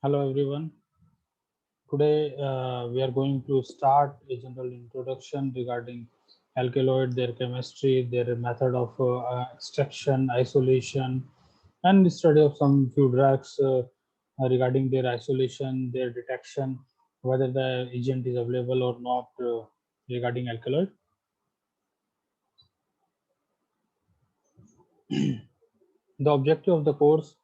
Hello everyone. Today we are going to start a general introduction regarding alkaloid, their chemistry, their method of extraction, isolation, and the study of some few drugs regarding their isolation, their detection, whether the agent is available or not regarding alkaloid. The objective of the course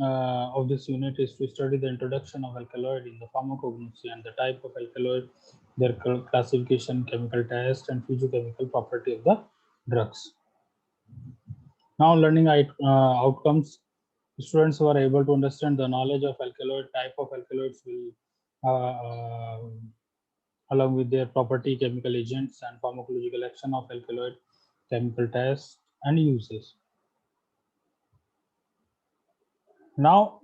of this unit is to study the introduction of alkaloid in the pharmacognosy and the type of alkaloid, their classification, chemical test, and physiochemical property of the drugs. Now, learning outcomes. Students who are able to understand the knowledge of alkaloid, type of alkaloids will, along with their property, chemical agents, and pharmacological action of alkaloid, chemical tests, and uses. Now,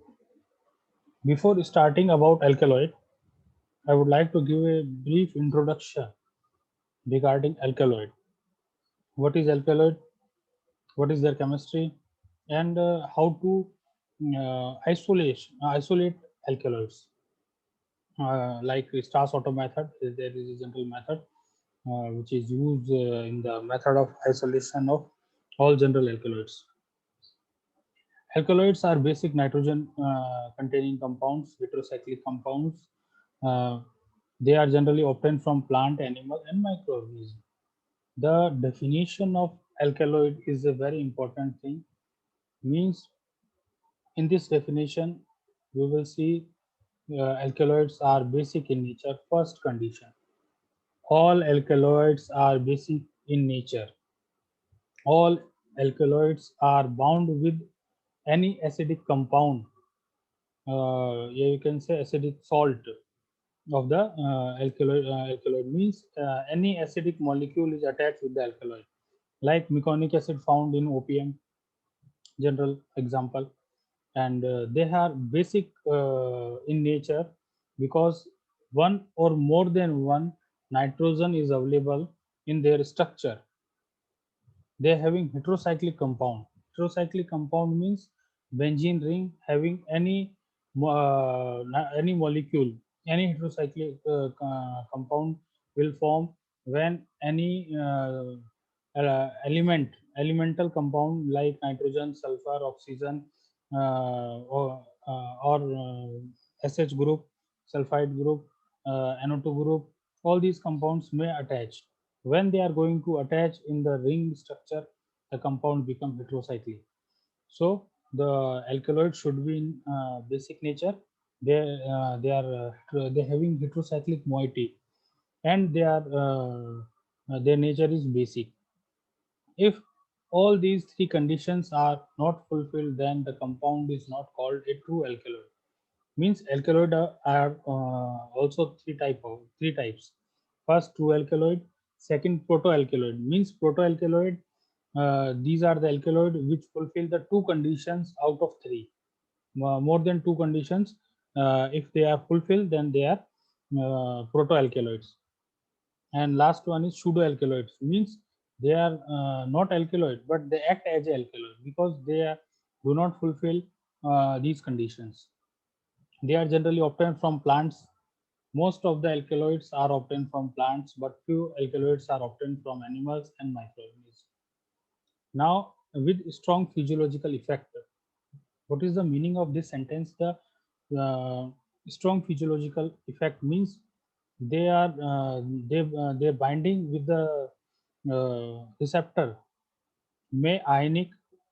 before starting about alkaloid, I would like to give a brief introduction regarding alkaloid. What is alkaloid? What is their chemistry? And how to isolate alkaloids. Like Stas Auto method, there is a general method which is used in the method of isolation of all general alkaloids. Alkaloids are basic nitrogen containing compounds, heterocyclic compounds. Uh, they are generally obtained from plant, animal, and microorganisms. The definition of alkaloid is a very important thing. Means in this definition, we will see alkaloids are basic in nature. First condition: all alkaloids are basic in nature. All alkaloids are bound with any acidic compound. Yeah, you can say acidic salt of the alkaloid. Alkaloid means any acidic molecule is attached with the alkaloid, like meconic acid found in opium, general example. And they are basic in nature because one or more than one nitrogen is available in their structure. They are having heterocyclic compound. Heterocyclic compound means benzene ring having any molecule, any heterocyclic compound will form when any elemental compound like nitrogen, sulfur, oxygen, or SH group, sulfide group, NO2 group, all these compounds may attach. When they are going to attach in the ring structure, the compound become heterocyclic. So the alkaloid should be in basic nature. They having heterocyclic moiety, and their nature is basic. If all these three conditions are not fulfilled, then the compound is not called a true alkaloid. Means alkaloid are also three types. First, true alkaloid. Second, protoalkaloid. Means protoalkaloid, these are the alkaloid which fulfill the two conditions out of three. More than two conditions, if they are fulfilled, then they are protoalkaloids. And last one is pseudoalkaloids. Means they are not alkaloid, but they act as a alkaloid because do not fulfill these conditions. They are generally obtained from plants. Most of the alkaloids are obtained from plants, but few alkaloids are obtained from animals and microorganisms. Now, with strong physiological effect, what is the meaning of this sentence? The strong physiological effect means they're binding with the receptor, may ionic,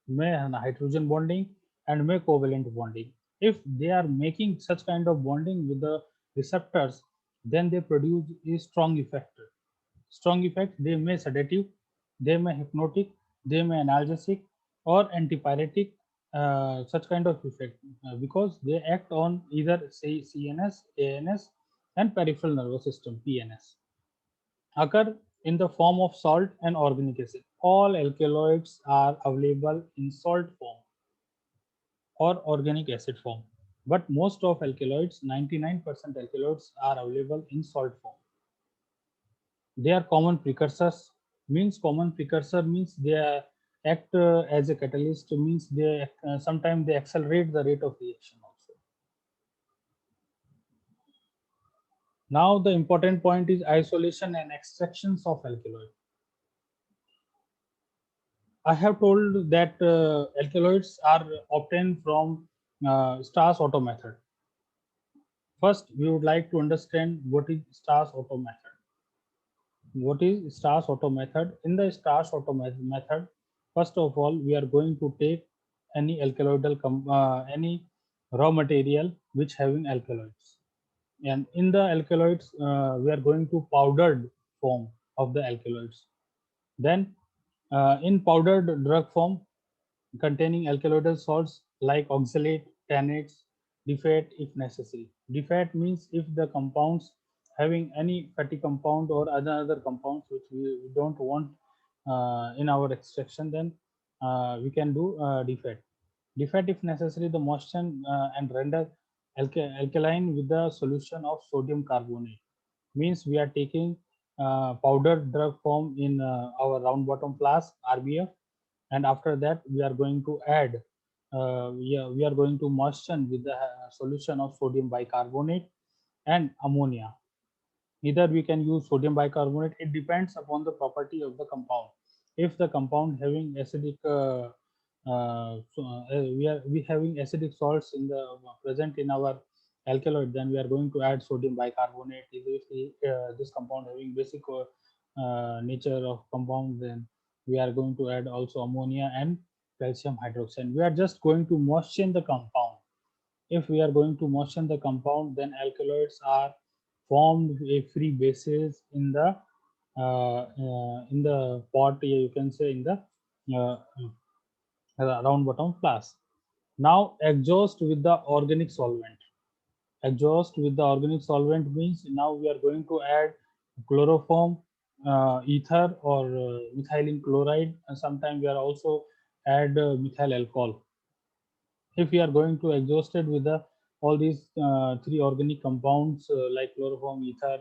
may hydrogen bonding, and may covalent bonding. If they are making such kind of bonding with the receptors, then they produce a strong effect. Strong effect, they may sedative, they may hypnotic, they may analgesic or antipyretic, such kind of effect, because they act on either say CNS, ANS, and peripheral nervous system PNS. Occur in the form of salt and organic acid. All alkaloids are available in salt form or organic acid form, but most of alkaloids, 99% alkaloids, are available in salt form. They are common precursors. Means common precursor means they act as a catalyst. Means they sometimes they accelerate the rate of reaction also. Now the important point is isolation and extractions of alkaloid. I have told that alkaloids are obtained from Stas-Otto method. First, we would like to understand what is Stas-Otto method. What is Stas-Otto method? In the Stas-Otto method, first of all, we are going to take any any raw material which having alkaloids, and in the alkaloids, we are going to powdered form of the alkaloids. Then, in powdered drug form, containing alkaloidal salts like oxalate, tannates, DFAT if necessary. DFAT means if the compounds having any fatty compound or other compounds which we don't want in our extraction, then we can do DFAT. DFAT if necessary, the moisten and render alkaline with the solution of sodium carbonate. Means we are taking powdered drug form in our round bottom flask RBF, and after that we are going to add we are going to moisten with the solution of sodium bicarbonate and ammonia. Either we can use sodium bicarbonate, it depends upon the property of the compound. If the compound having acidic we having acidic salts in the present in our alkaloid, then we are going to add sodium bicarbonate. If this compound having basic nature of compound, then we are going to add also ammonia and calcium hydroxide. We are just going to moisten the compound. If we are going to moisten the compound, then alkaloids are formed a free bases in the pot. You can say in the uh, round bottom flask. Now exhaust with the organic solvent. Exhaust with the organic solvent means now we are going to add chloroform, ether or methylene chloride, and sometimes we are also add methyl alcohol. If we are going to exhaust it with the all these three organic compounds like chloroform, ether,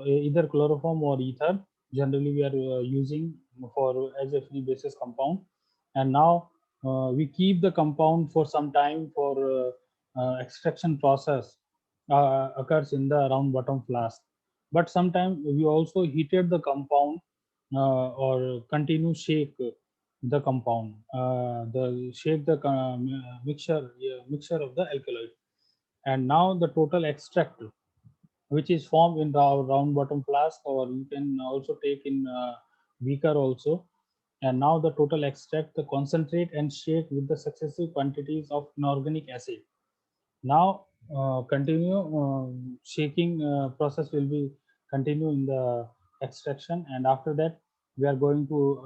either chloroform or ether, generally we are using for as a free basis compound. And now we keep the compound for some time for extraction process occurs in the round bottom flask. But sometimes we also heated the compound or continue shake the compound, the shake the mixture of the alkaloid, and now the total extract which is formed in the round bottom flask, or you can also take in beaker also. And now the total extract, the concentrate and shake with the successive quantities of inorganic acid. Now continue shaking process will be continue in the extraction, and after that we are going to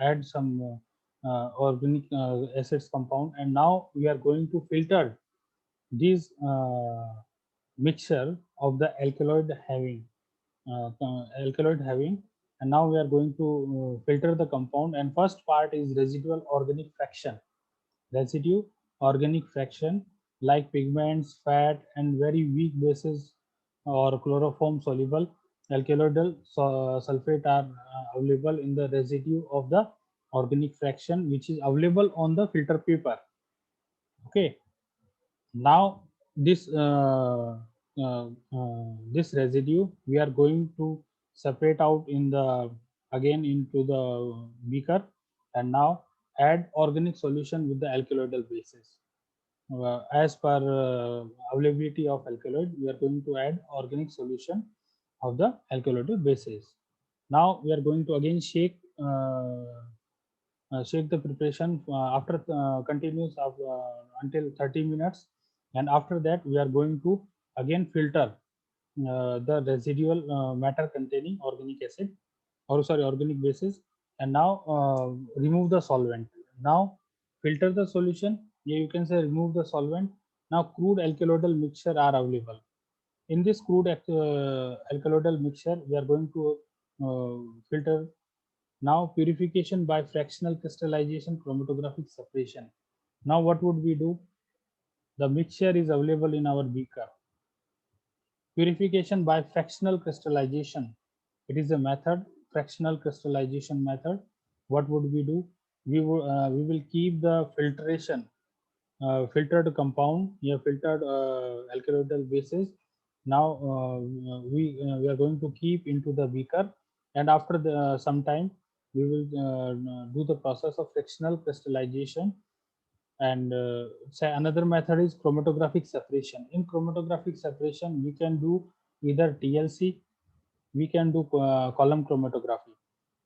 add some organic acids compound, and now we are going to filter these mixture of the alkaloid having, and now we are going to filter the compound. And first part is residual organic fraction. Residue organic fraction like pigments, fat, and very weak bases or chloroform soluble alkaloidal sulfate are available in the residue of the organic fraction which is available on the filter paper. Okay, now this this residue we are going to separate out in the again into the beaker, and now add organic solution with the alkaloidal bases. As per availability of alkaloid, we are going to add organic solution of the alkaloidal bases. Now we are going to again shake the preparation after continues of, until 30 minutes, and after that we are going to again filter the residual matter containing organic acid, or sorry, organic bases, and now remove the solvent. Now filter the solution. Yeah, you can say remove the solvent. Now crude alkaloidal mixture are available. In this crude alkaloidal mixture we are going to filter. Now purification by fractional crystallization chromatographic separation. Now what would we do? The mixture is available in our beaker. Purification by fractional crystallization. It is a method, fractional crystallization method. What would we do? We will keep the filtration, filtered compound, yeah, filtered alkaloidal bases Now we are going to keep into the beaker, and after some time we will do the process of fractional crystallization. And say another method is chromatographic separation. In chromatographic separation, we can do either TLC, we can do column chromatography.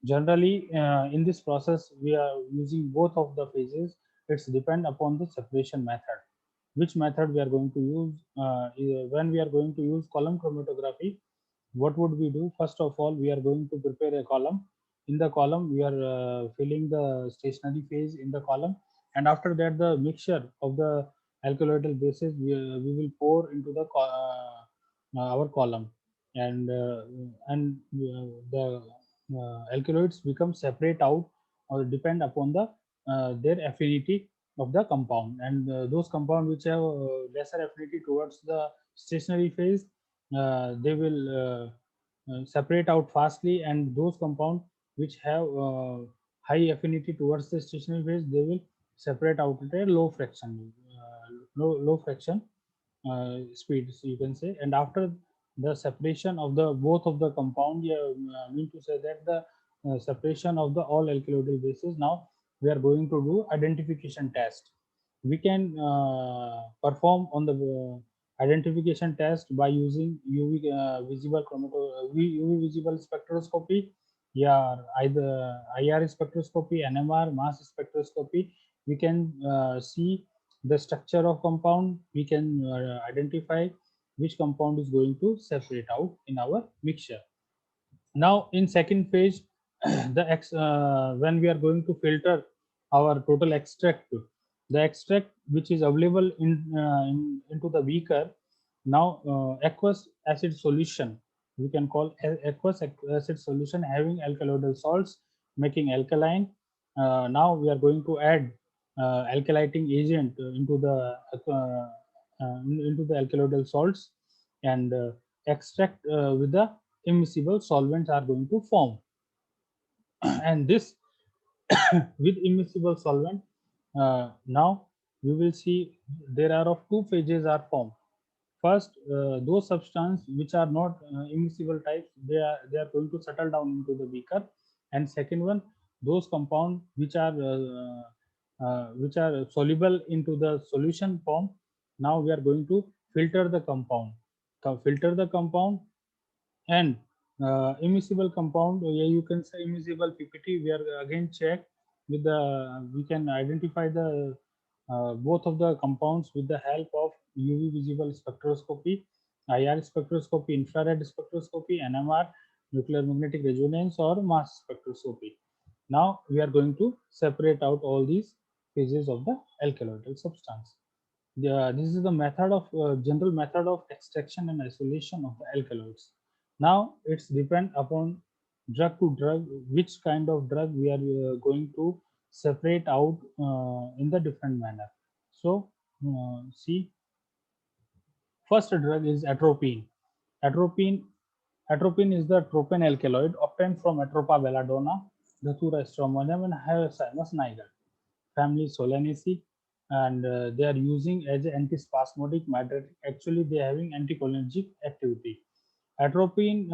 Generally, in this process, we are using both of the phases. It's depend upon the separation method. Which method we are going to use when we are going to use column chromatography? What would we do? First of all, we are going to prepare a column. In the column, we are filling the stationary phase in the column, and after that, the mixture of the alkyloidal bases we will pour into the our column, and the alkaloids become separate out or depend upon the their affinity of the compound, and those compound which have lesser affinity towards the stationary phase, they will separate out fastly, and those compound which have high affinity towards the stationary phase, they will separate out at a low fraction speed, so you can say. And after the separation of the both of the compound, you mean to say that the separation of the all alkyloidal bases, now we are going to do identification test. We can perform on the identification test by using UV visible UV visible spectroscopy, yeah, either IR spectroscopy, NMR, mass spectroscopy. We can see the structure of compound. We can identify which compound is going to separate out in our mixture. Now in second phase, when we are going to filter our total extract, the extract which is available into the beaker, now aqueous acid solution, we can call aqueous acid solution having alkaloidal salts making alkaline. Now we are going to add alkylating agent into the alkaloidal salts, and extract with the immiscible solvents are going to form. And this with immiscible solvent, now we will see there are of two phases are formed. First, those substances which are not immiscible types, they are going to settle down into the beaker. And second one, those compounds which are soluble into the solution form. Now we are going to filter the compound. Filter the compound, and immiscible compound, yeah, you can say immiscible PPT. We are again check with the we can identify the both of the compounds with the help of UV visible spectroscopy, IR spectroscopy, infrared spectroscopy, NMR, nuclear magnetic resonance, or mass spectroscopy. Now we are going to separate out all these phases of the alkaloidal substance. This is the method of general method of extraction and isolation of the alkaloids. Now it's depend upon drug to drug, which kind of drug we are going to separate out in the different manner. So see, first drug is atropine. Atropine, atropine is the tropane alkaloid obtained from Atropa belladonna, Datura stramonium, and Hyoscyamus niger, family Solanaceae, and they are using as an antispasmodic matter. Actually, they are having anticholinergic activity. Atropine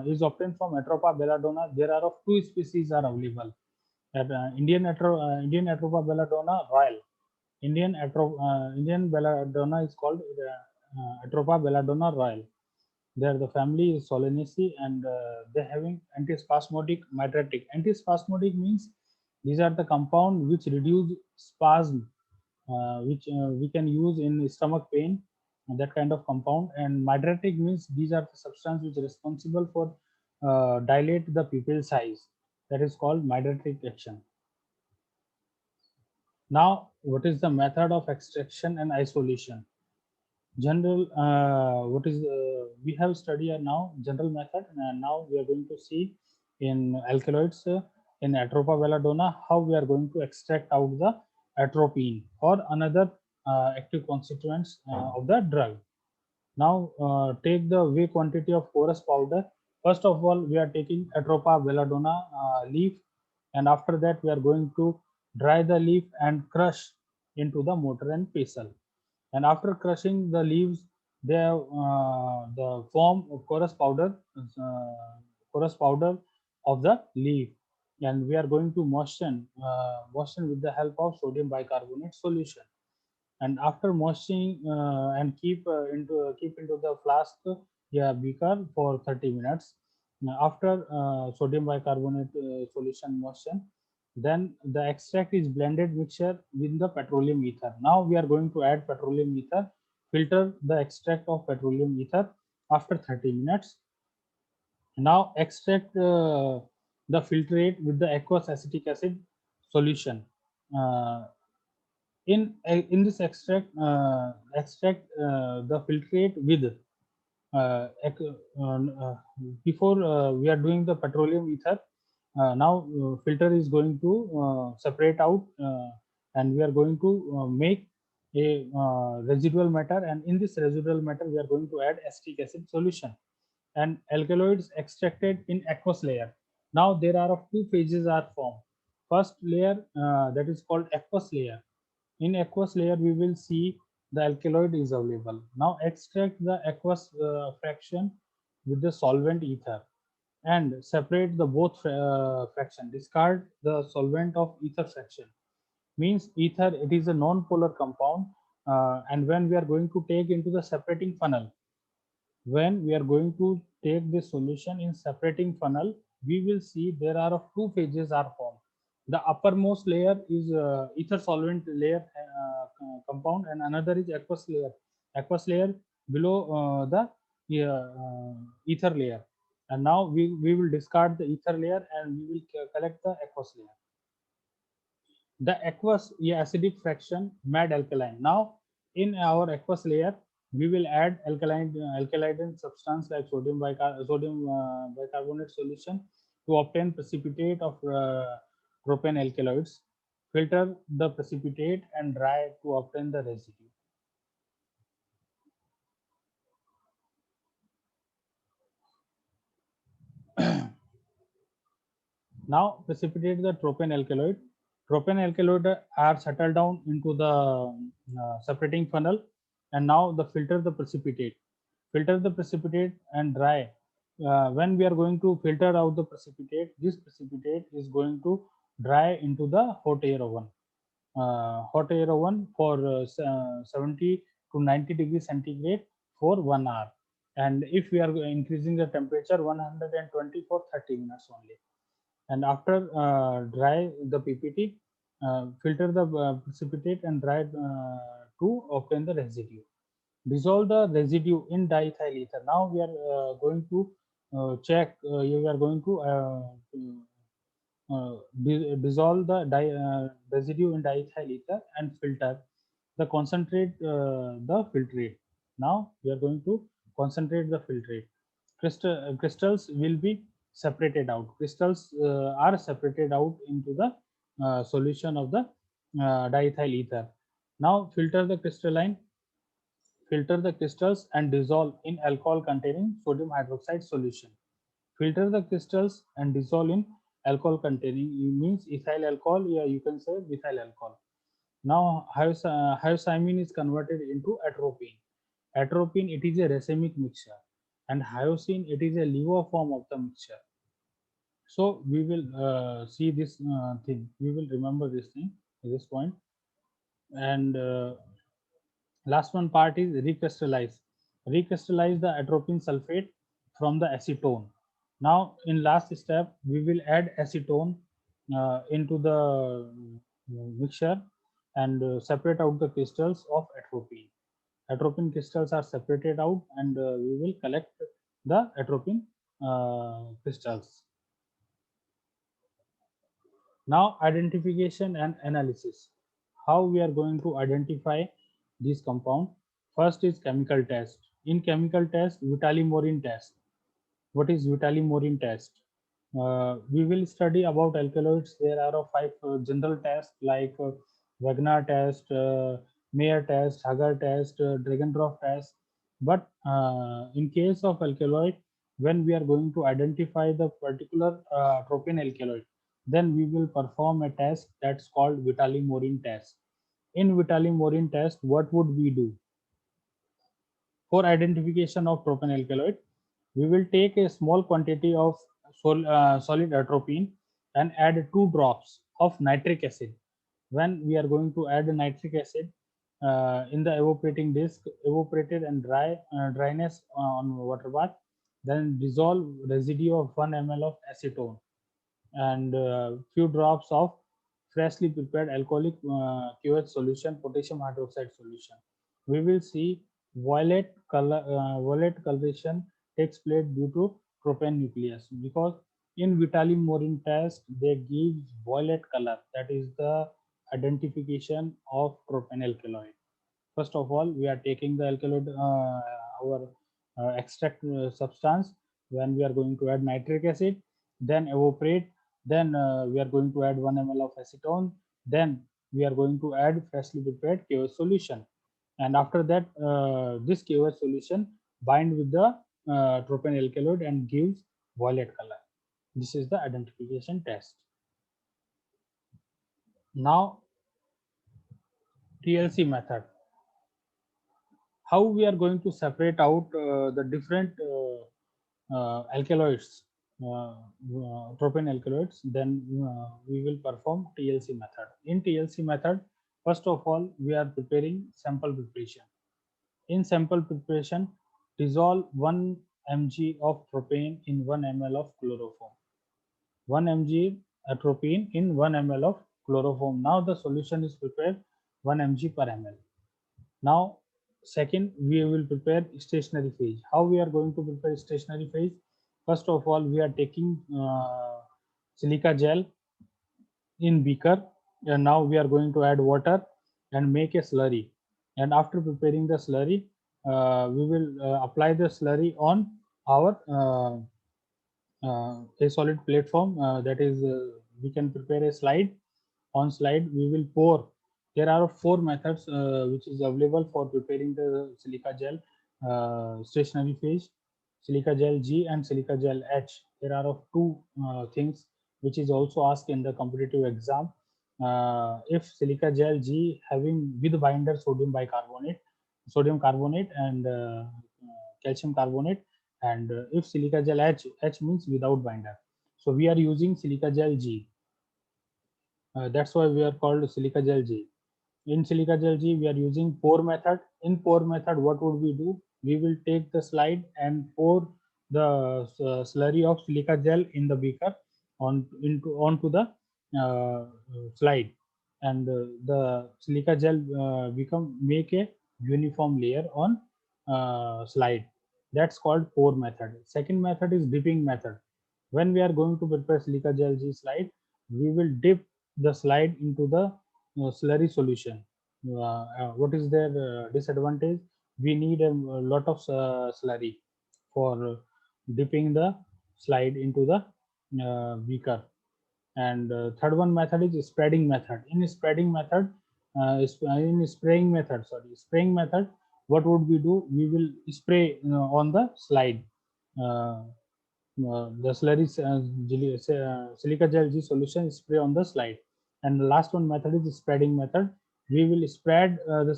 is obtained from Atropa belladonna. There are of two species are available. Indian Atropa belladonna royal. Indian belladonna is called Atropa belladonna royal. There the family is Solanaceae, and they're having antispasmodic mimetic. Antispasmodic means these are the compound which reduce spasm, which we can use in stomach pain, that kind of compound. And mimetic means these are the substance which are responsible for dilate the pupil size. That is called mimetic action. Now, what is the method of extraction and isolation? General, what is we have studied now general method, and now we are going to see in alkaloids in Atropa belladonna how we are going to extract out the atropine or another active constituents of the drug. Now take the weigh quantity of porous powder. First of all, we are taking Atropa belladonna leaf, and after that we are going to dry the leaf and crush into the mortar and pestle. And after crushing the leaves, they have the form of chorus powder of the leaf, and we are going to moisten with the help of sodium bicarbonate solution. And after moistening and keep into the flask, yeah, beaker for 30 minutes. Now, after sodium bicarbonate solution moisten, then the extract is blended mixture with the petroleum ether. Now we are going to add petroleum ether, filter the extract of petroleum ether after 30 minutes. Now extract the filtrate with the aqueous acetic acid solution. Uh, in this extract the filtrate with before we are doing the petroleum ether. Now filter is going to separate out, and we are going to make a residual matter, and in this residual matter we are going to add acetic acid solution and alkaloids extracted in aqueous layer. Now there are of two phases are formed. First layer, that is called aqueous layer. In aqueous layer we will see the alkaloid is available. Now extract the aqueous fraction with the solvent ether and separate the both fraction. Discard the solvent of ether fraction. Means ether, it is a non-polar compound, and when we are going to take into the separating funnel, when we are going to take this solution in separating funnel, we will see there are of two phases are formed. The uppermost layer is ether solvent layer compound, and another is aqueous layer. Aqueous layer below ether layer. And now we will discard the ether layer and we will collect the aqueous layer. The aqueous, yeah, acidic fraction made alkaline. Now in our aqueous layer we will add alkaline substance like sodium bicarbonate solution to obtain precipitate of propane alkaloids. Filter the precipitate and dry to obtain the residue. Now precipitate the propane alkaloid. Propane alkaloid are settled down into the separating funnel, and now the filter the precipitate. Filter the precipitate and dry. When we are going to filter out the precipitate, this precipitate is going to dry into the hot air oven for 70 to 90 degrees centigrade for 1 hour. And if we are increasing the temperature, 120 for 30 minutes only. And after dry the PPT, filter the precipitate and dry to obtain the residue. Dissolve the residue in diethyl ether. Now we are going to check, you are going to dissolve the residue in diethyl ether and filter the concentrate the filtrate. Now we are going to concentrate the filtrate. Crystals will be separated out. Crystals are separated out into the solution of the diethyl ether. Now filter the crystals and dissolve in alcohol containing sodium hydroxide solution. Filter the crystals and dissolve in alcohol containing, means ethyl alcohol, yeah, you can say methyl alcohol. Now hyoscyamin is converted into atropine. Atropine, it is a racemic mixture, and hyoscine, it is a liver form of the mixture. So we will see this thing, we will remember this thing at this point. And last one part is recrystallize. Recrystallize the atropine sulfate from the acetone. Now in last step we will add acetone into the mixture and separate out the crystals of atropine. Atropine crystals are separated out, and we will collect the atropine crystals. Now identification and analysis. How we are going to identify this compound? First is chemical test. In chemical test, Vitali-Morin test. What is Vitali-Morin test? We will study about alkaloids. There are five general tests like Wagner test, Mayer test, Hager test, Dragendorf test. But in case of alkaloid, when we are going to identify the particular propane alkaloid, then we will perform a test that's called Vitali-Morin test. In Vitali-Morin test, what would we do? For identification of tropane alkaloid, we will take a small quantity of solid atropine and add 2 drops of nitric acid. When we are going to add nitric acid in the evaporating disk, evaporated and dryness on water bath, then dissolve residue of 1 ml of acetone and few drops of freshly prepared alcoholic QH solution, potassium hydroxide solution. We will see violet coloration takes place due to tropane nucleus, because in Vitalim Morin test they give violet color, that is the identification of tropane alkaloid. First of all, we are taking the alkaloid, our extract substance. When we are going to add nitric acid, then evaporate, then we are going to add 1 ml of acetone, then we are going to add freshly prepared KOH solution, and after that this KOH solution bind with the tropane alkaloid and gives violet color. This is the identification test. Now TLC method. How we are going to separate out the different alkaloids, tropane alkaloids, then we will perform TLC method. In TLC method, first of all, we are preparing sample preparation. In sample preparation, dissolve 1 mg of propane in 1 ml of chloroform. 1 mg atropine in 1 ml of chloroform. Now the solution is prepared 1 mg per ml. Now, second, we will prepare stationary phase. How we are going to prepare stationary phase? First of all, we are taking silica gel in beaker, and now we are going to add water and make a slurry. And after preparing the slurry, we will apply the slurry on our a solid platform. That is, we can prepare a slide. On slide, we will pour. There are 4 methods which is available for preparing the silica gel stationary phase: silica gel G and silica gel H. There are 2 things which is also asked in the competitive exam. If silica gel G having with binder sodium carbonate and calcium carbonate, and if silica gel H means without binder. So we are using silica gel G. That's why we are called silica gel G. In silica gel G, we are using pour method. In pour method, what would we do? We will take the slide and pour the slurry of silica gel in the beaker onto the slide, and the silica gel make a uniform layer on slide. That's called pour method. Second method is dipping method. When we are going to prepare silica gel G slide, we will dip the slide into the slurry solution. What is their disadvantage? We need a lot of slurry for dipping the slide into the beaker. And third one method is spreading method. In spraying method, spraying method, what would we do? We will spray on the slide. The slurry silica gel G solution spray on the slide. And the last one method is the spreading method. We will spread the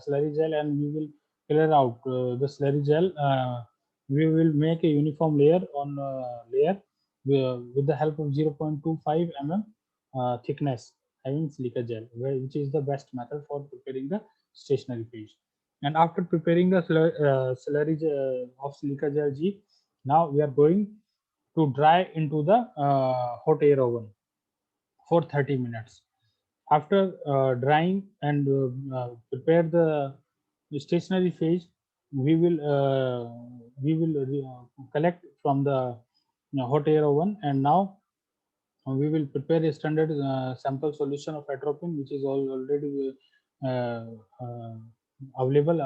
slurry gel and we will clear out the slurry gel. We will make a uniform layer on layer with the help of 0.25 mm thickness having silica gel, which is the best method for preparing the stationary phase. And after preparing the slurry of silica gel G, now we are going to dry into the hot air oven for 30 minutes. After drying and prepare the stationary phase, we will collect from the hot air oven, and now we will prepare a standard sample solution of atropine, which is already uh, uh, available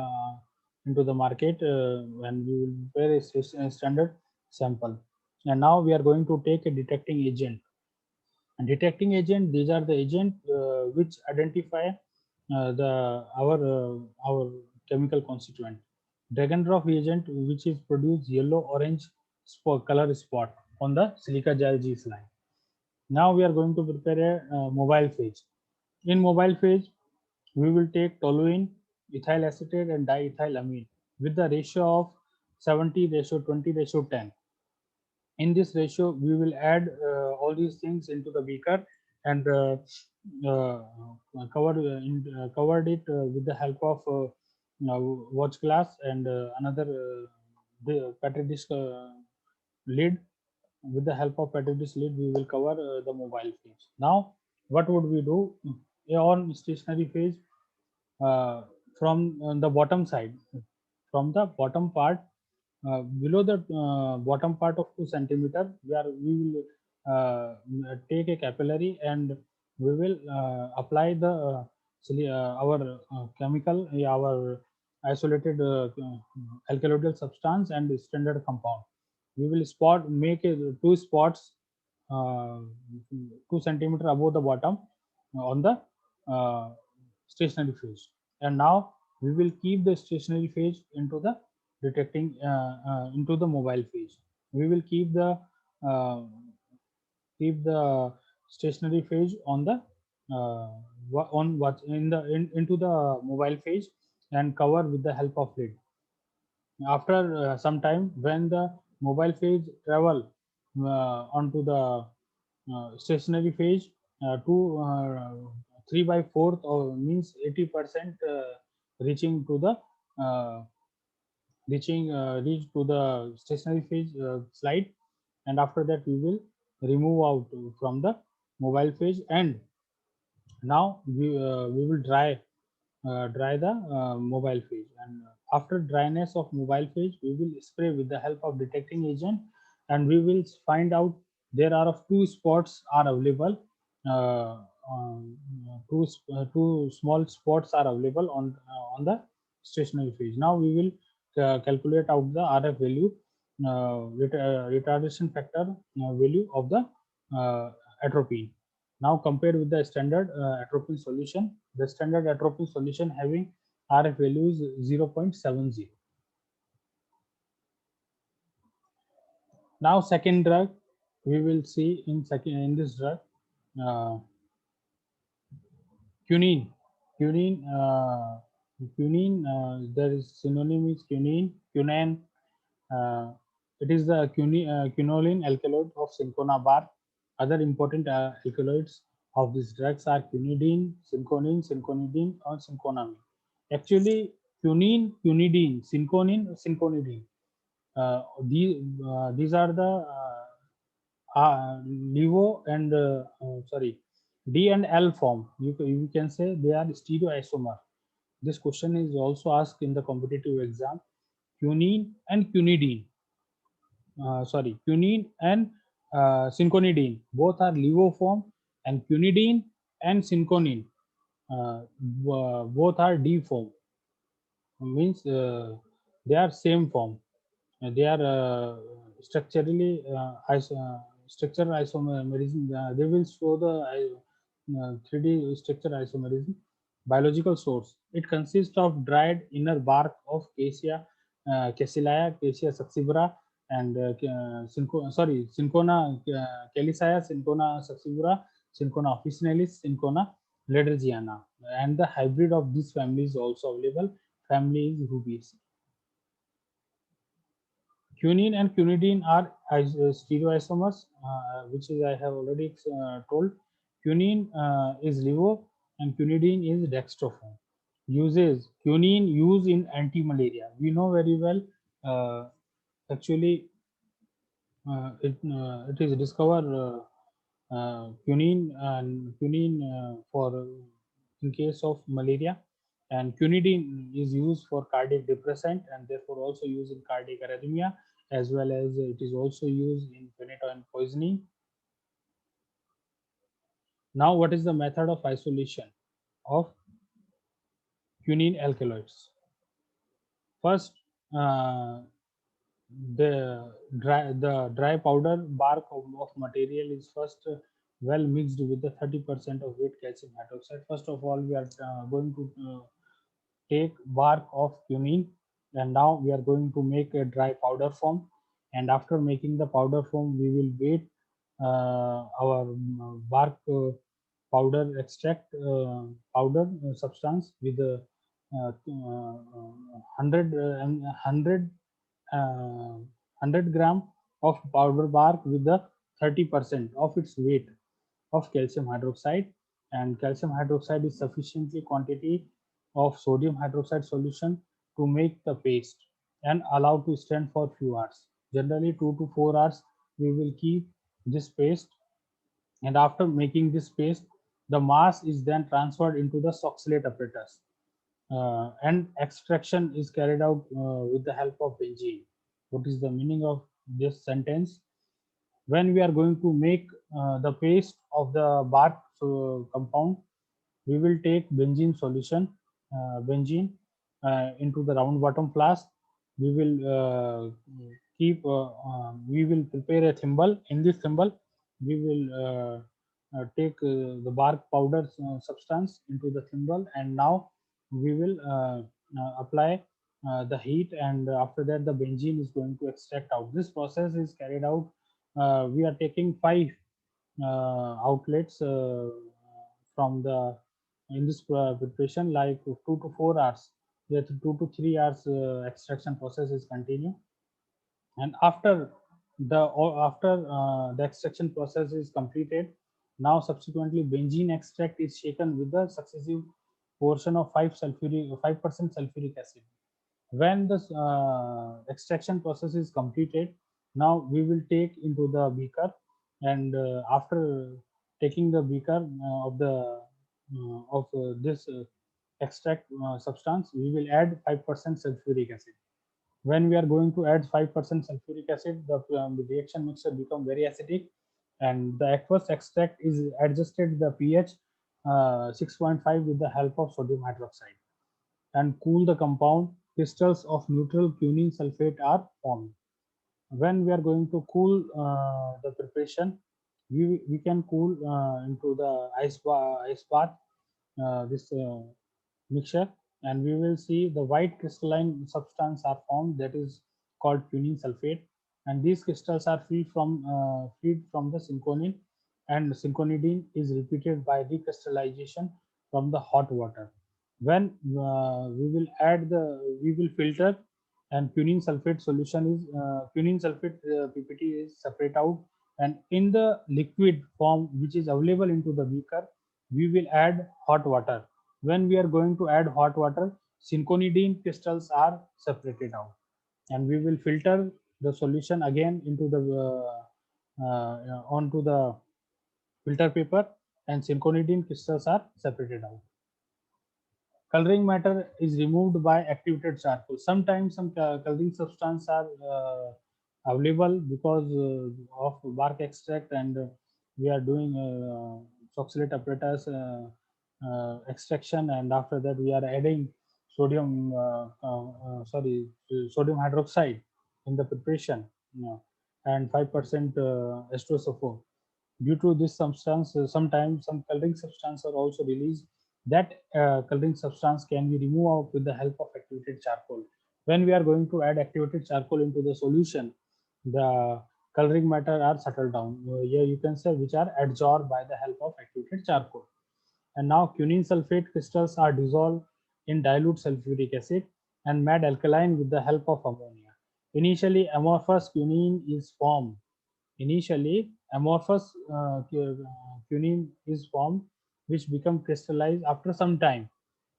into the market, and we will prepare a standard sample. And now we are going to take a detecting agent. And detecting agent, these are the agent which identify our chemical constituent. Drag and drop agent, which is produce yellow orange color spot on the silica gel G slide. Now we are going to prepare a mobile phase. In mobile phase, we will take toluene, ethyl acetate, and diethylamine. with the ratio of 70:20:10. In this ratio, we will add all these things into the beaker and uh, covered it with the help of watch glass and another the petri dish lid. With the help of petri dish lid, we will cover the mobile phase. Now, what would we do on stationary phase? From the bottom side, from the bottom part, below the bottom part of 2 centimeter, we will take a capillary and we will apply the our chemical, our isolated alkaloidal substance and standard compound. We will make two spots, uh, 2 centimeter above the bottom on the uh, stationary phase. And now we will keep the stationary phase into the detecting into the mobile phase. We will uh, keep the stationary phase on the on what in the into the mobile phase and cover with the help of lid. After some time, when the mobile phase travel onto the stationary phase to 3 by 4th, or means 80% reaching to the uh, reach to the stationary phase slide. And after that, we will remove out from the mobile phase. And now we will dry the mobile phase. And after dryness of mobile phase, we will spray with the help of detecting agent, and we will find out there are of two spots are available. uh, two small spots are available on the stationary phase. Now we will calculate out the RF value, retardation factor value of the uh, atropine. Now compared with the standard atropine solution, the standard atropine solution having RF value is 0.70. Now second drug, we will see in this drug, uh, quinine. Quinine, there is synonym is quinine. Uh, it is the quinoline alkaloid of cinchona bark. Other important alkaloids of these drugs are quinidine, cinchonidine, or cinchonamine. Actually, quinidine, cinchonidine. These are the LIVO and sorry, D and L form. You can say they are stereoisomer. This question is also asked in the competitive exam. Quinine and quinidine, quinine and cinchonidine, both are LIVO form, and quinidine and cinchonine, both are D form. Means they are same form. They are structural isomerism. They will show the 3D structure isomerism. Biological source. It consists of dried inner bark of Cassia saxifera, and Cinchona calicea, Cinchona saxifera, Cinchona officinalis, Cinchona ledgergiana, and the hybrid of this family is also available. Family is Rubiaceae. Quinine and quinidine are stereoisomers, which is I have already told. Quinine is LIVO and quinidine is dextroform. Uses quinine used in anti-malaria. We know very well. Uh, Actually, it is discovered quinine for in case of malaria, and quinidine is used for cardiac depressant and therefore also used in cardiac arrhythmia, as well as it is also used in phenytoin poisoning. Now, what is the method of isolation of quinine alkaloids? First, uh, the dry powder bark of material is first well mixed with the 30% of weight calcium hydroxide. First of all, we are going to take bark of quinine, and now we are going to make a dry powder form. And after making the powder form, we will wait our bark powder extract powder substance with the 100 100 gram of powder bark with the 30% of its weight of calcium hydroxide, and calcium hydroxide is sufficiently quantity of sodium hydroxide solution to make the paste and allow to stand for few hours. Generally 2 to 4 hours we will keep this paste, and after making this paste the mass is then transferred into the Soxhlet apparatus, and extraction is carried out with the help of benzene. What is the meaning of this sentence? When we are going to make the paste of the bark compound, we will take benzene solution, benzene into the round bottom flask. We will we will prepare a thimble. In this thimble we will take the bark powder substance into the thimble, and now we will apply the heat, and after that the benzene is going to extract out. This process is carried out. We are taking 5 outlets from the in this preparation, like 2 to 4 hours. That 2 to 3 hours extraction process is continue, and after the extraction process is completed, now subsequently benzene extract is shaken with the successive portion of 5% sulfuric acid. When the extraction process is completed, now we will take into the beaker, and after taking the beaker of this extract substance, we will add 5% sulfuric acid. When we are going to add 5% sulfuric acid, the reaction mixture become very acidic, and the aqueous extract is adjusted the pH 6.5 with the help of sodium hydroxide, and cool the compound. Crystals of neutral quinine sulfate are formed. When we are going to cool the preparation, we can cool into the ice bath this mixture, and we will see the white crystalline substance are formed, that is called quinine sulfate, and these crystals are freed from the synconine, and synconidine is repeated by recrystallization from the hot water. When we will filter, and quinine sulfate solution is quinine sulfate ppt is separate out, and in the liquid form which is available into the beaker, we will add hot water. When we are going to add hot water, synconidine crystals are separated out, and we will filter the solution again into the onto the filter paper, and synconidine crystals are separated out. Coloring matter is removed by activated charcoal. Sometimes some coloring substance are available because of bark extract, and we are doing Soxhlet apparatus extraction, and after that we are adding sodium hydroxide in the preparation, and 5% H2SO4. Due to this substance, sometimes some coloring substance are also released. That coloring substance can be removed with the help of activated charcoal. When we are going to add activated charcoal into the solution, the coloring matter are settled down. Here you can say which are adsorbed by the help of activated charcoal. And now quinine sulfate crystals are dissolved in dilute sulfuric acid and made alkaline with the help of ammonia. Initially, amorphous quinine is formed. Initially, amorphous quinine is formed, which become crystallized after some time.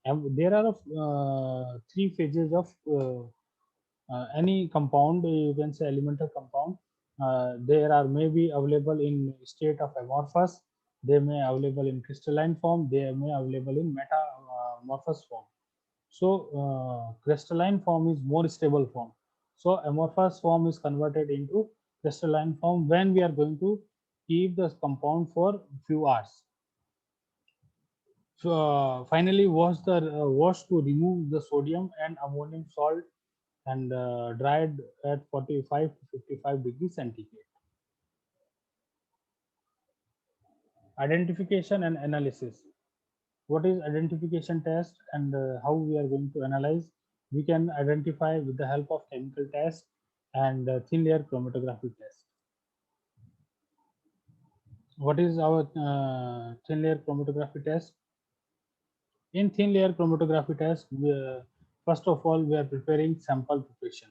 And there are 3 phases of any compound. You can say elemental compound. There are maybe available in state of amorphous. They may available in crystalline form. They may available in metamorphous form. So crystalline form is more stable form. So amorphous form is converted into crystalline form when we are going to keep the compound for few hours. So finally wash to remove the sodium and ammonium salt, and dried at 45 to 55 degrees centigrade. Identification and analysis. What is identification test, and how we are going to analyze? We can identify with the help of chemical test and thin layer chromatography test. What is our thin layer chromatography test? In thin layer chromatography test, first of all, we are preparing sample preparation.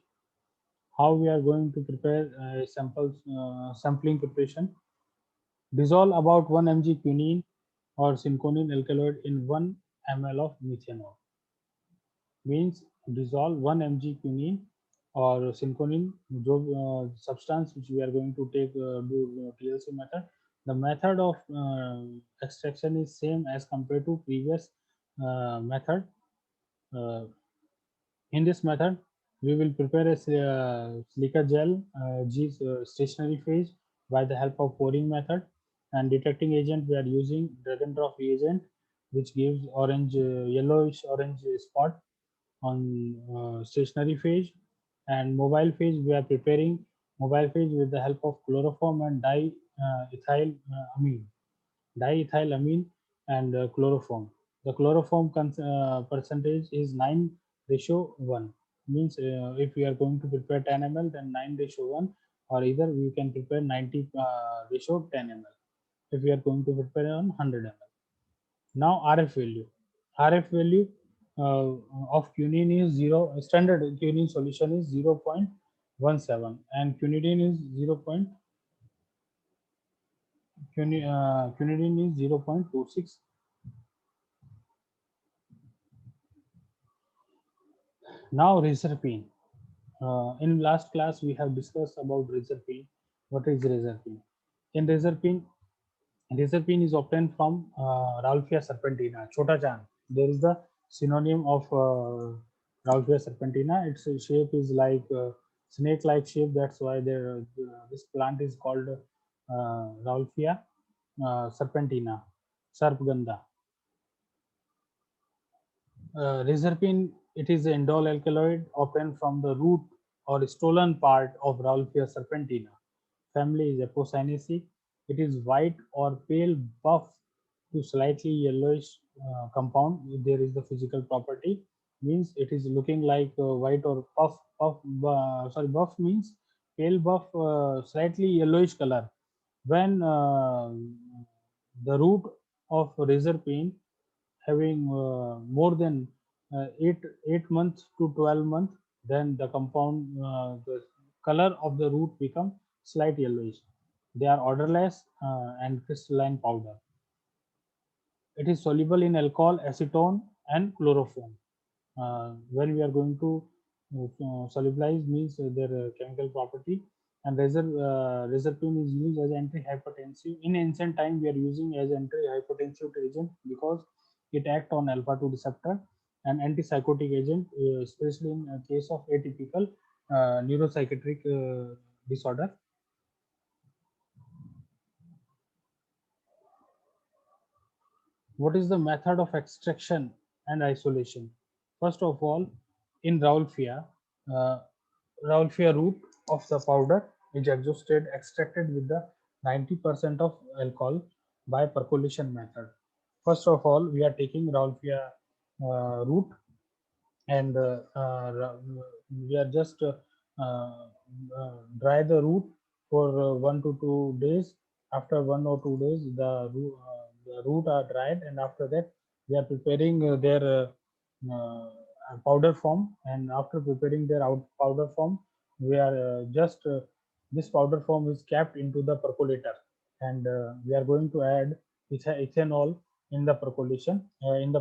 How we are going to prepare sampling preparation? Dissolve about 1 mg quinine or cinchonine alkaloid in 1 ml of methanol. Means dissolve 1 mg quinine or cinchonine, substance which we are going to take do TLC method. The method of extraction is same as compared to previous method. Uh, in this method, we will prepare a silica gel G stationary phase by the help of pouring method, and detecting agent we are using drag and drop reagent, which gives orange, yellowish orange spot on stationary phase. And mobile phase, we are preparing mobile phase with the help of chloroform and diethylamine and chloroform. The chloroform percentage is 9:1. Means if we are going to prepare 10 ml, then 9:1, or either we can prepare 90 ratio 10 ml if we are going to prepare on 100 ml. Now RF value. RF value of quinine is 0. Standard quinine solution is 0.17, and quinidine is 0. Quinidine is 0.26. Now reserpine. In last class we have discussed about reserpine. What is reserpine? In reserpine is obtained from Rauwolfia serpentina, chota chan. There is the synonym of Rauwolfia serpentina. Its shape is like snake-like shape. That's why this plant is called Rauwolfia serpentina, Sarpgandha. Reserpine, it is an indole alkaloid obtained from the root or stolen part of Rauwolfia serpentina. Family is Apocynaceae. It is white or pale buff to slightly yellowish compound. There is the physical property, means it is looking like white or buff means pale buff, slightly yellowish color. When the root of reserpine having more than 8 months to 12 months, then the compound, the color of the root become slight yellowish. They are odorless and crystalline powder. It is soluble in alcohol, acetone, and chloroform. When we are going to solubilize, means their chemical property. And reserpine is used as antihypertensive. In ancient time, we are using as antihypertensive agent because it acts on alpha 2 receptor, and antipsychotic agent, especially in case of atypical neuropsychiatric disorder. What is the method of extraction and isolation? First of all, in uh, Rauwolfia root of the powder is extracted with the 90% of alcohol by percolation method. First of all, we are taking Rauwolfia root, and we are just dry the root for 1 to 2 days. After 1 or 2 days, the root are dried, and after that we are preparing their powder form. And after preparing their out powder form, we are just this powder form is kept into the percolator, and we are going to add ethanol in the percolator, and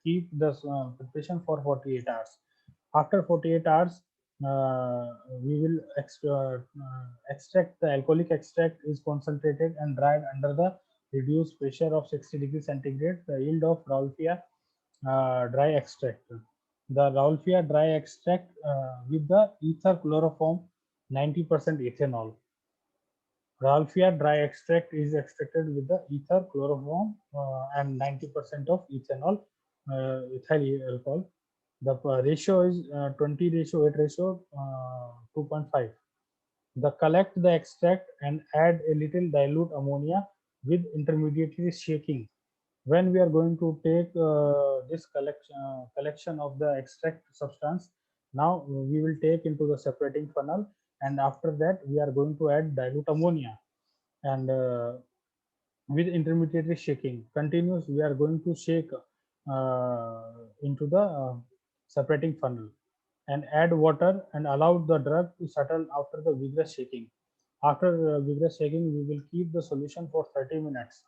keep the preparation for 48 hours. After 48 hours, we will extract. The alcoholic extract is concentrated and dried under the reduced pressure of 60 degrees centigrade. The yield of Rauwolfia dry extract. The Rauwolfia dry extract with the ether chloroform 90% ethanol. Rauwolfia dry extract is extracted with the ether chloroform and 90% of ethanol, ethyl alcohol. The ratio is 20:8 ratio 2.5. The collect the extract and add a little dilute ammonia with intermediately shaking. When we are going to take this collection of the extract substance, now we will take into the separating funnel, and after that we are going to add dilute ammonia, and with intermediary shaking continuous, we are going to shake into the separating funnel and add water and allow the drug to settle after the vigorous shaking. After vigorous shaking, we will keep the solution for 30 minutes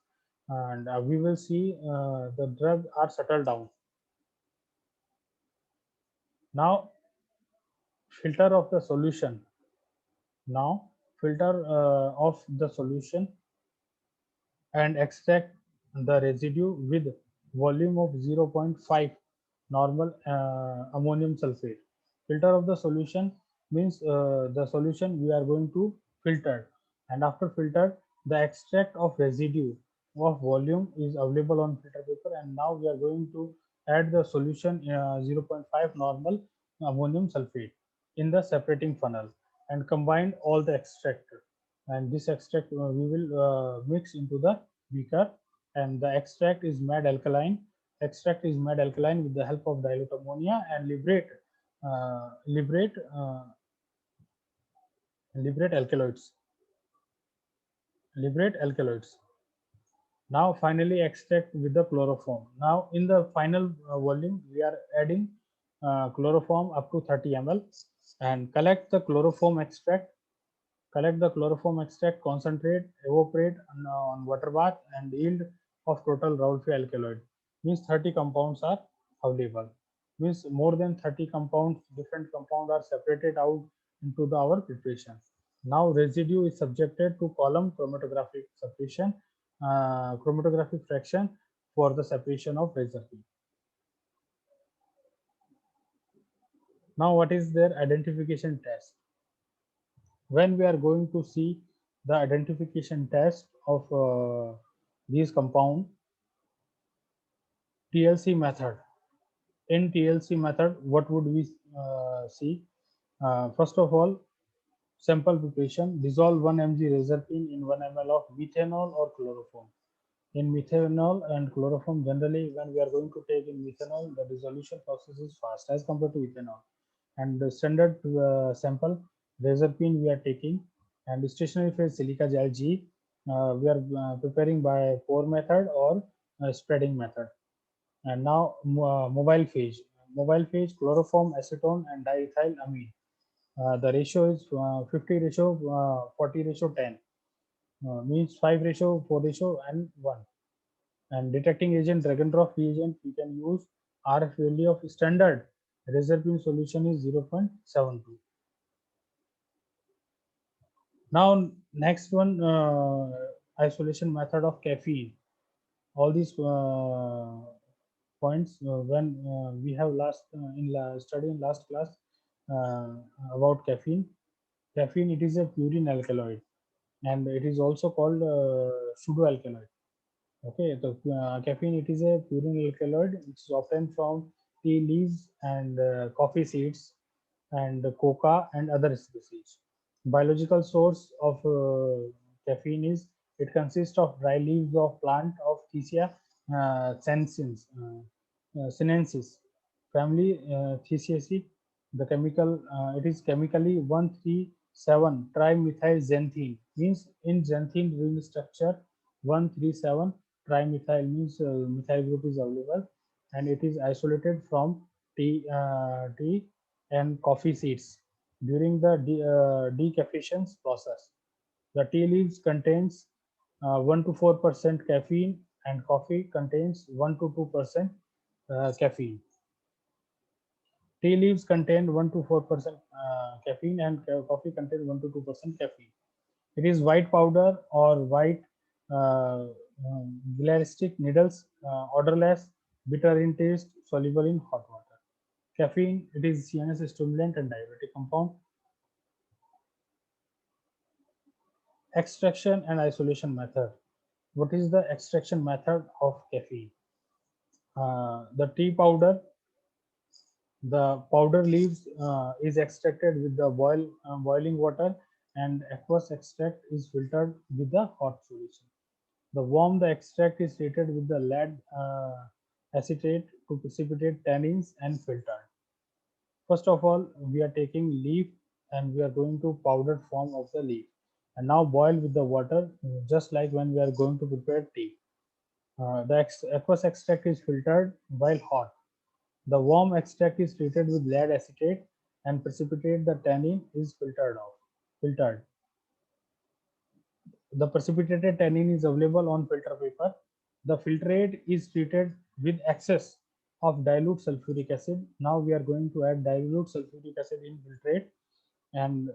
and we will see the drug are settled down. Now filter of the solution. Now filter of the solution and extract the residue with volume of 0.5 normal ammonium sulfate. Filter of the solution means the solution we are going to filter, and after filter the extract of residue of volume is available on filter paper, and now we are going to add the solution 0.5 normal ammonium sulfate in the separating funnel and combine all the extract, and this extract we will mix into the beaker, and the extract is made alkaline. Extract is made alkaline with the help of dilute ammonia and uh, liberate uh, liberate alkaloids. Liberate alkaloids. Now finally extract with the chloroform. Now in the final volume we are adding chloroform up to 30 ml and collect the chloroform extract. Collect the chloroform extract, concentrate, evaporate on water bath and yield of total Raoult's alkaloid. Means 30 compounds are available. Means more than 30 compounds, different compounds are separated out into our preparation. Now residue is subjected to column chromatographic separation, chromatographic fraction for the separation of Reserpine. Now what is their identification test? When we are going to see the identification test of these compound, TLC method. In TLC method, what would we see? First of all, sample preparation: dissolve 1 mg reserpine in 1 ml of methanol or chloroform. In methanol and chloroform, generally when we are going to take in methanol, the dissolution process is fast as compared to ethanol. And the standard sample reserpine we are taking, and stationary phase silica gel G we are preparing by pour method or spreading method. And now mobile phase. Mobile phase, chloroform, acetone, and diethyl amine. The ratio is 50 ratio, 40 ratio, 10. Means 5 ratio, 4 ratio, and 1. And detecting agent, drag and drop reagent, we can use RF value of standard reserpine solution is 0.72. Now next one, isolation method of caffeine. All these points when we have last study in last class uh, about caffeine. Caffeine, it is a purine alkaloid and it is also called pseudo alkaloid. Okay, so caffeine, it is a purine alkaloid. It's obtained from tea leaves and coffee seeds and coca and other species. Biological source of caffeine is, it consists of dry leaves of plant of Thesia sinensis family, Thesiaceae. The chemical, it is chemically 137 trimethylxanthine, means in xanthine ring structure 137 trimethyl, means methyl group is available, and it is isolated from tea and coffee seeds during the decaffeination process. The tea leaves contains 1 to 4% caffeine, and coffee contains 1 to 2% caffeine. Tea leaves contain 1 to 4% caffeine, and coffee contains 1 to 2% caffeine. It is white powder or white glycerin needles, odorless, bitter in taste, soluble in hot water. Caffeine, it is CNS stimulant and diuretic compound. Extraction and isolation method. What is the extraction method of caffeine? The tea powder, the powder leaves is extracted with the boiling water, and aqueous extract is filtered with the hot solution. The warm, the extract is treated with the lead acetate to precipitate tannins and filtered. First of all, we are taking leaf and we are going to powdered form of the leaf, and now boil with the water just like when we are going to prepare tea. The aqueous extract is filtered while hot. The warm extract is treated with lead acetate and precipitate. The tannin is filtered. The precipitated tannin is available on filter paper. The filtrate is treated with excess of dilute sulfuric acid. Now we are going to add dilute sulfuric acid in filtrate and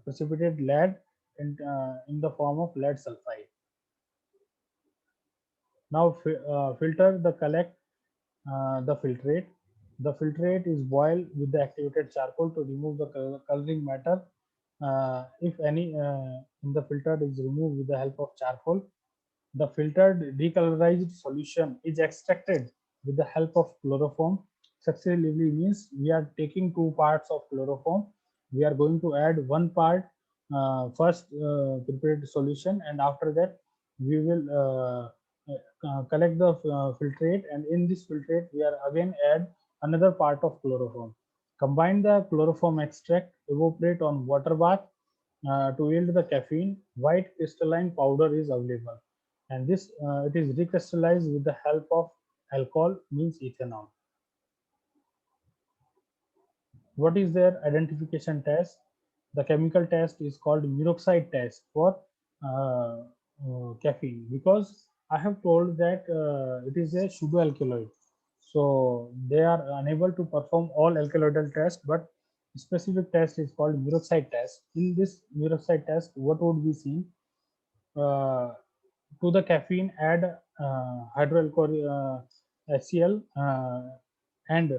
precipitate lead in the form of lead sulfide. Now filter the collect the filtrate. The filtrate is boiled with the activated charcoal to remove the coloring matter. If any in the filter is removed with the help of charcoal, the filtered decolorized solution is extracted with the help of chloroform. Successively means we are taking two parts of chloroform. We are going to add one part first prepared solution, and after that we will collect the filtrate, and in this filtrate we are again add another part of chloroform. Combine the chloroform extract, evaporate on water bath to yield the caffeine. White crystalline powder is available, and this it is recrystallized with the help of alcohol, means ethanol. What is their identification test? The chemical test is called Muroxide test for caffeine, because I have told that it is a pseudo alkaloid, so they are unable to perform all alkaloidal tests, but specific test is called Muroxide test. In this Muroxide test, what would be seen? uh, to the caffeine, add hydroalcohol HCl and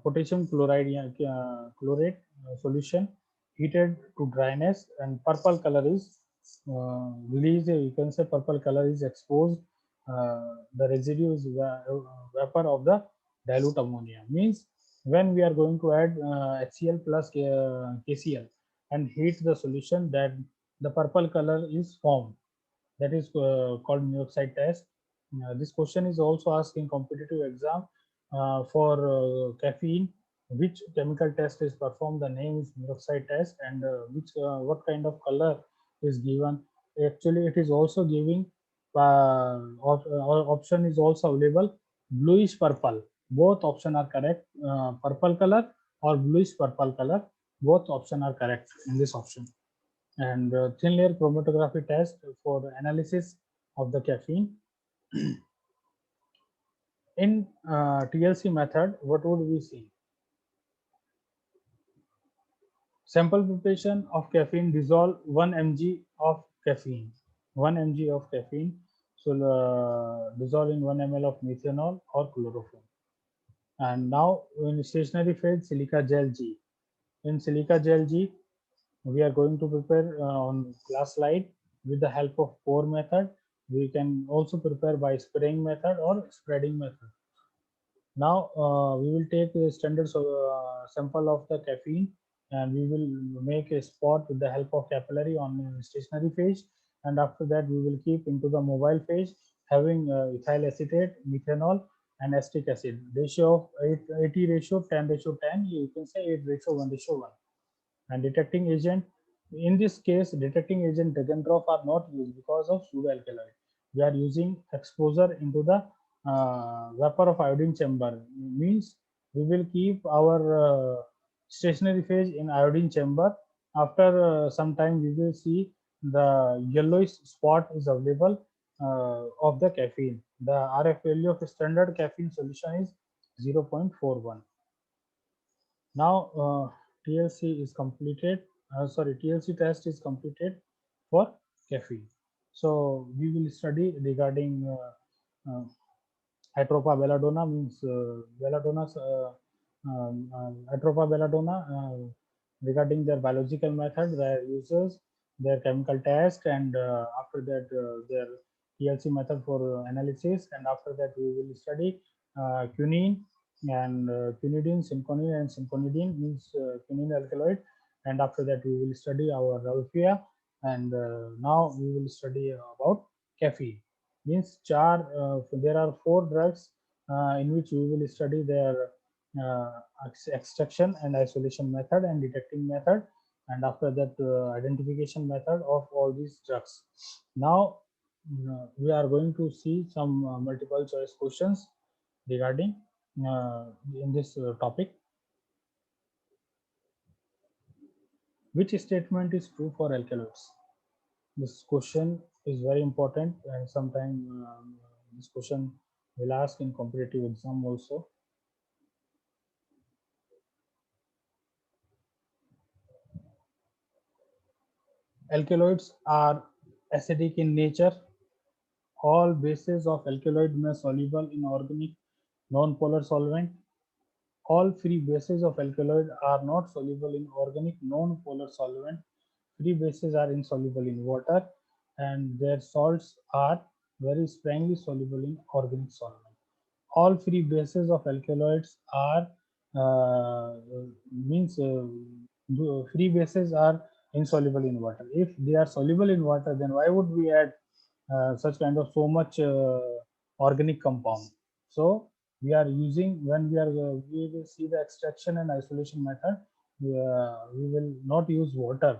potassium chlorate solution, heated to dryness, and purple color is released. You can say purple color is exposed. The residue is vapor of the dilute ammonia. Means when we are going to add HCl plus KCl and heat the solution, that the purple color is formed. That is called Muroxide test. This question is also asked in competitive exam for caffeine. Which chemical test is performed? The name is Muroxide test, and which what kind of color is given? Actually, it is also giving option is also available, bluish purple. Both option are correct. Purple color or bluish purple color. Both option are correct in this option. And thin layer chromatography test for analysis of the caffeine. In TLC method, what would we see? Sample preparation of caffeine, dissolve 1 mg of caffeine. 1 mg of caffeine. So dissolve in 1 ml of methanol or chloroform. And now in stationary phase, silica gel G. In silica gel G, we are going to prepare on glass slide with the help of pour method. We can also prepare by spraying method or spreading method. Now we will take a standard sample of the caffeine, and we will make a spot with the help of capillary on stationary phase, and after that we will keep into the mobile phase having ethyl acetate, methanol, and acetic acid. Ratio of 80 ratio, 10 ratio 10, you can say 8 ratio 1 ratio 1. And detecting agent, in this case detecting agent Degendorf are not used because of pseudoalkaloid. We are using exposure into the vapor of iodine chamber. Means we will keep our stationary phase in iodine chamber. After some time we will see the yellowish spot is available of the caffeine. The RF value of standard caffeine solution is 0.41. Now TLC is completed. TLC test is completed for caffeine. So we will study regarding Atropa belladonna, means Atropa belladonna, regarding their biological method, their uses, their chemical test, and after that their TLC method for analysis, and after that we will study quinine and quinidine, synconine, and synconidine, means quinine alkaloid, and after that we will study our Ralphia, and now we will study about caffeine. Means there are 4 drugs in which we will study their extraction and isolation method and detecting method, and after that identification method of all these drugs. Now we are going to see some multiple choice questions regarding in this topic. Which statement is true for alkaloids? This question is very important, and sometimes this question will ask in competitive exam also. Alkaloids are acidic in nature. All bases of alkaloid may soluble in organic non-polar solvent. All free bases of alkaloid are not soluble in organic non-polar solvent. Free bases are insoluble in water, and their salts are very strongly soluble in organic solvent. All free bases of alkaloids are uh, means free bases are insoluble in water. If they are soluble in water, then why would we add such kind of so much organic compound? So we are using, when we will see the extraction and isolation method, we will not use water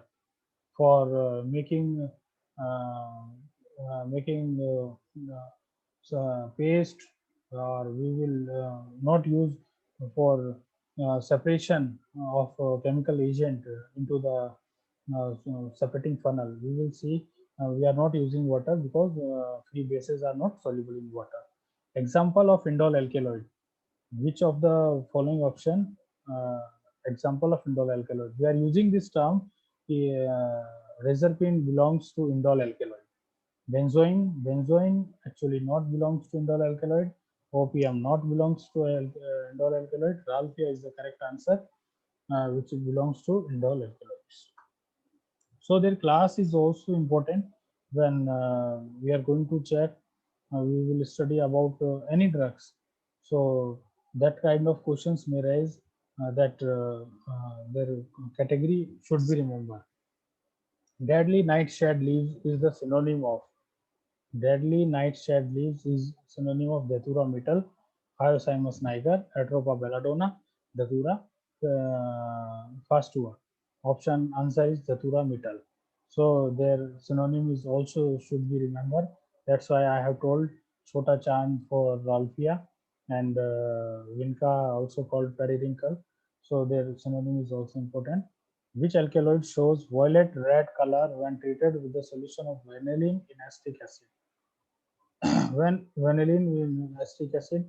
for uh, making paste, or we will not use for separation of chemical agent into the separating funnel. We will see we are not using water because free bases are not soluble in water. Example of indole alkaloid. Which of the following option uh, example of indole alkaloid? We are using this term. Reserpine belongs to indole alkaloid. Benzoin actually not belongs to indole alkaloid. Opium not belongs to indole alkaloid. Ralphia is the correct answer, which belongs to indole alkaloids. So their class is also important when we are going to check. We will study about any drugs. So that kind of questions may rise, that their category should be remembered. Deadly nightshade leaves is the synonym of. Deadly nightshade leaves is synonym of Datura metal, Hyoscyamus niger, Atropa belladonna, Datura fastua. Option answer is Datura metal. So their synonym is also should be remembered. That's why I have told Chota Chand for Ralphia, and Vinca also called periwinkle. So their synonym is also important. Which alkaloid shows violet red color when treated with the solution of vanillin in acetic acid? When vanillin in acetic acid,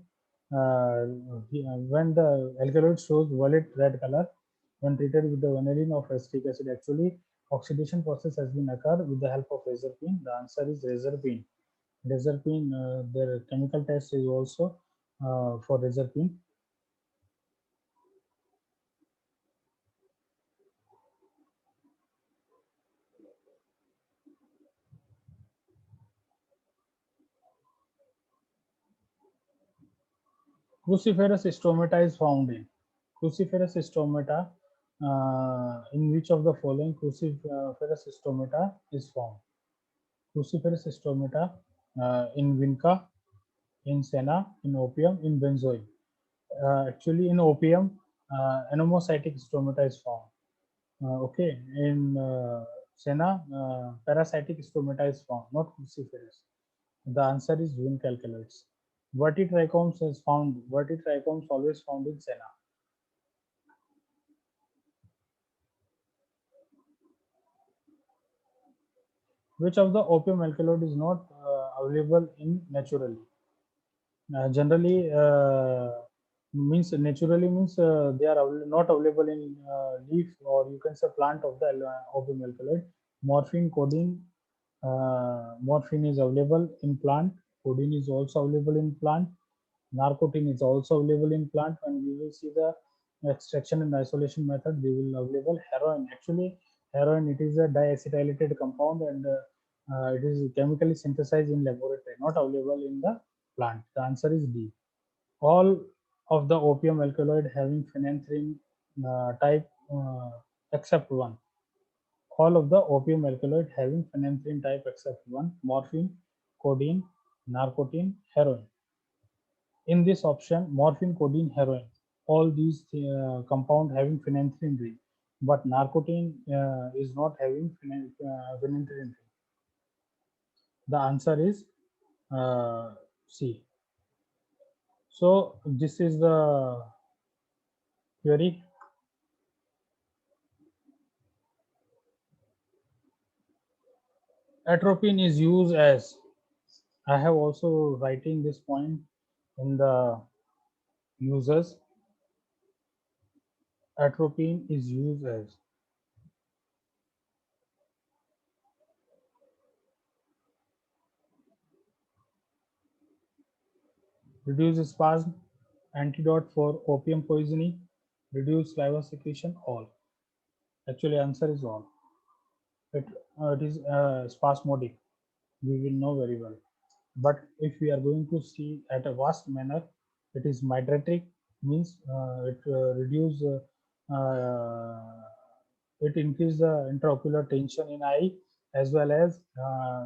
uh, when the alkaloid shows violet red color when treated with the vanillin of acetic acid, actually oxidation process has been occurred with the help of reserpine. The answer is reserpine. Reserpine, their chemical test is also for reserpine. Cruciferous stomata is found in. Cruciferous stomata, in which of the following cruciferous stomata is found? Cruciferous stomata in Vinca, in Senna, in opium, in benzoin. Actually, in opium, anomocytic stomata is found. Okay, in Senna, parasitic stomata is found, not cruciferous. The answer is zinc alkaloids. Vertitrichomes is found. Vertitrichomes always found in Senna. Which of the opium alkaloid is not available in naturally? Generally, means naturally means they are not available in leaf, or you can say plant of the opium alkaloid. Morphine, codeine. Morphine is available in plant. Codeine is also available in plant. Narcotin is also available in plant. When we will see the extraction and isolation method, they will available. Heroin, actually heroin, it is a diacetylated compound, and it is chemically synthesized in laboratory, not available in the plant. The answer is D. All of the opium alkaloid having phenanthrene type except one. All of the opium alkaloid having phenanthrene type except one: morphine, codeine, narcotin, heroin. In this option, morphine, codeine, heroin, all these compound having phenanthrene ring, but narcotin is not having phenanthrene ring. The answer is C. So this is the query. Atropine is used as, I have also writing this point in the users. Atropine is used as reduce spasm, antidote for opium poisoning, reduce saliva secretion, all. Actually, answer is all. It is spasmodic. We will know very well. But if we are going to see at a vast manner, it is mydriatic, means it reduce, it increase the intraocular tension in eye, as well as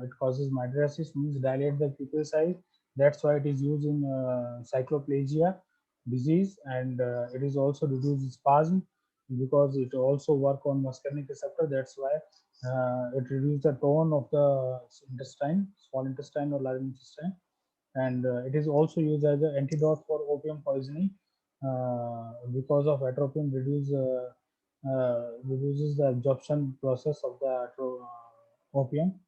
it causes mydriasis, means dilate the pupil size. That's why it is used in cycloplasia disease, and it is also reduce spasm because it also work on muscarinic receptor. That's why it reduces the tone of the intestine, small intestine or large intestine, and it is also used as an antidote for opium poisoning because of atropine reduces the absorption process of the opium.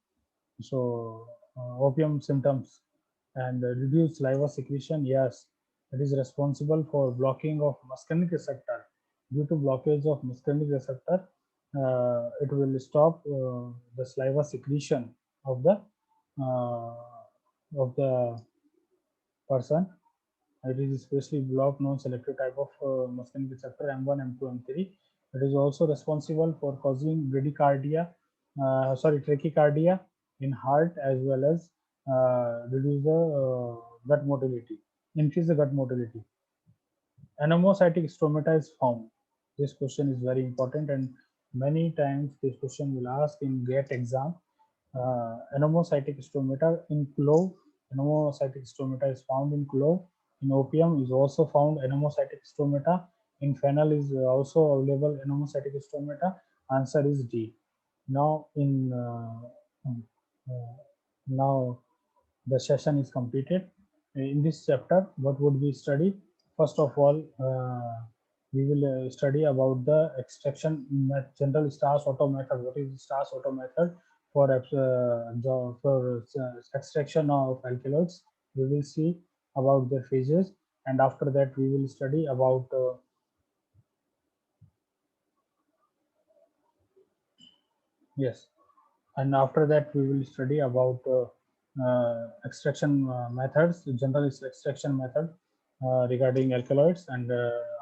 So opium symptoms and reduced saliva secretion. Yes, it is responsible for blocking of muscarinic receptor. Due to blockage of muscarinic receptor, it will stop the saliva secretion uh, of the person. It is especially blocked non-selective type of muscarinic receptor M1, M2, M3. It is also responsible for causing bradycardia, tachycardia in heart, as well as reduce the gut motility, increase the gut motility. Anemocytic stromata is found. This question is very important, and many times this question will ask in GATE exam. Anemocytic stromata in clove. Anemocytic stromata is found in clove. In opium is also found anemocytic stromata. In fennel is also available anemocytic stromata. Answer is D. Now now the session is completed. In this chapter, what would we study? First of all, we will study about the extraction general Stas Otto method. What is the Stas Otto method for extraction of alkaloids? We will see about their phases, and after that, we will study about yes, and after that we will study about extraction methods, general extraction method regarding alkaloids, and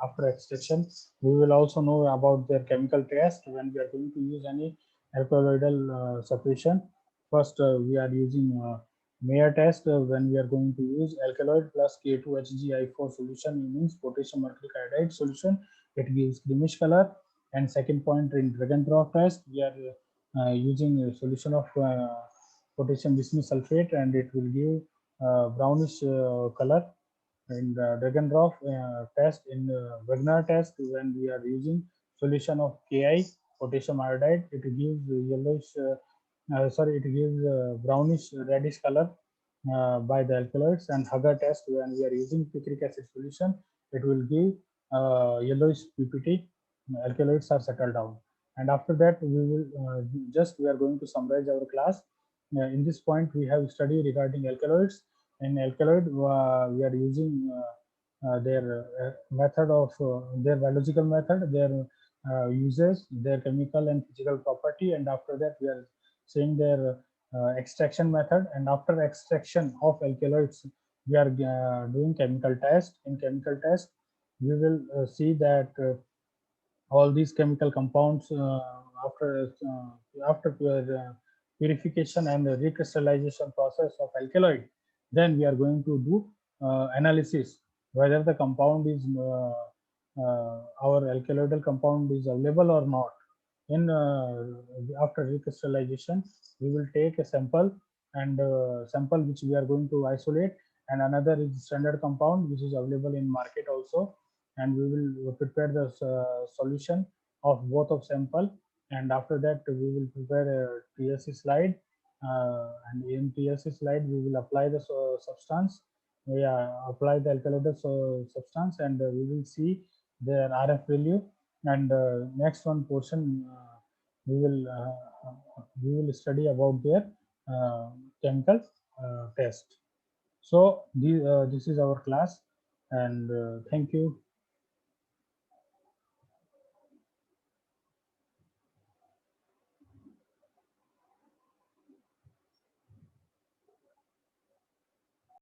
after extraction we will also know about their chemical test when we are going to use any alkaloidal separation. First we are using Mayer test when we are going to use alkaloid plus K2HgI4 solution, means potassium mercury iodide solution. It gives greenish color. And second point, in Dragendorf test we are using a solution of potassium bisulfate, and it will give brownish color. In the Dragendorf test, in Wagner test, when we are using solution of Ki potassium iodide, it gives yellowish, it gives brownish reddish color by the alkaloids. And Hager test, when we are using picric acid solution, it will give yellowish PPT. Alkaloids are settled down. And after that, we are going to summarize our class. In this point, we have studied regarding alkaloids. In alkaloid, we are using their method of their biological method, their uses, their chemical and physical property, and after that we are seeing their extraction method. And after extraction of alkaloids, we are doing chemical test. In chemical test, we will see that all these chemical compounds after purification and the recrystallization process of alkaloid, then we are going to do analysis whether the compound is our alkaloidal compound is available or not. In after recrystallization, we will take a sample, and sample which we are going to isolate, and another is standard compound which is available in market also, and we will prepare the solution of both of sample. And after that we will prepare a TLC slide and in TLC slide we will apply the substance. We apply the alkylated substance, and we will see their RF value. And next one portion we will study about their chemical test. So this is our class, and thank you.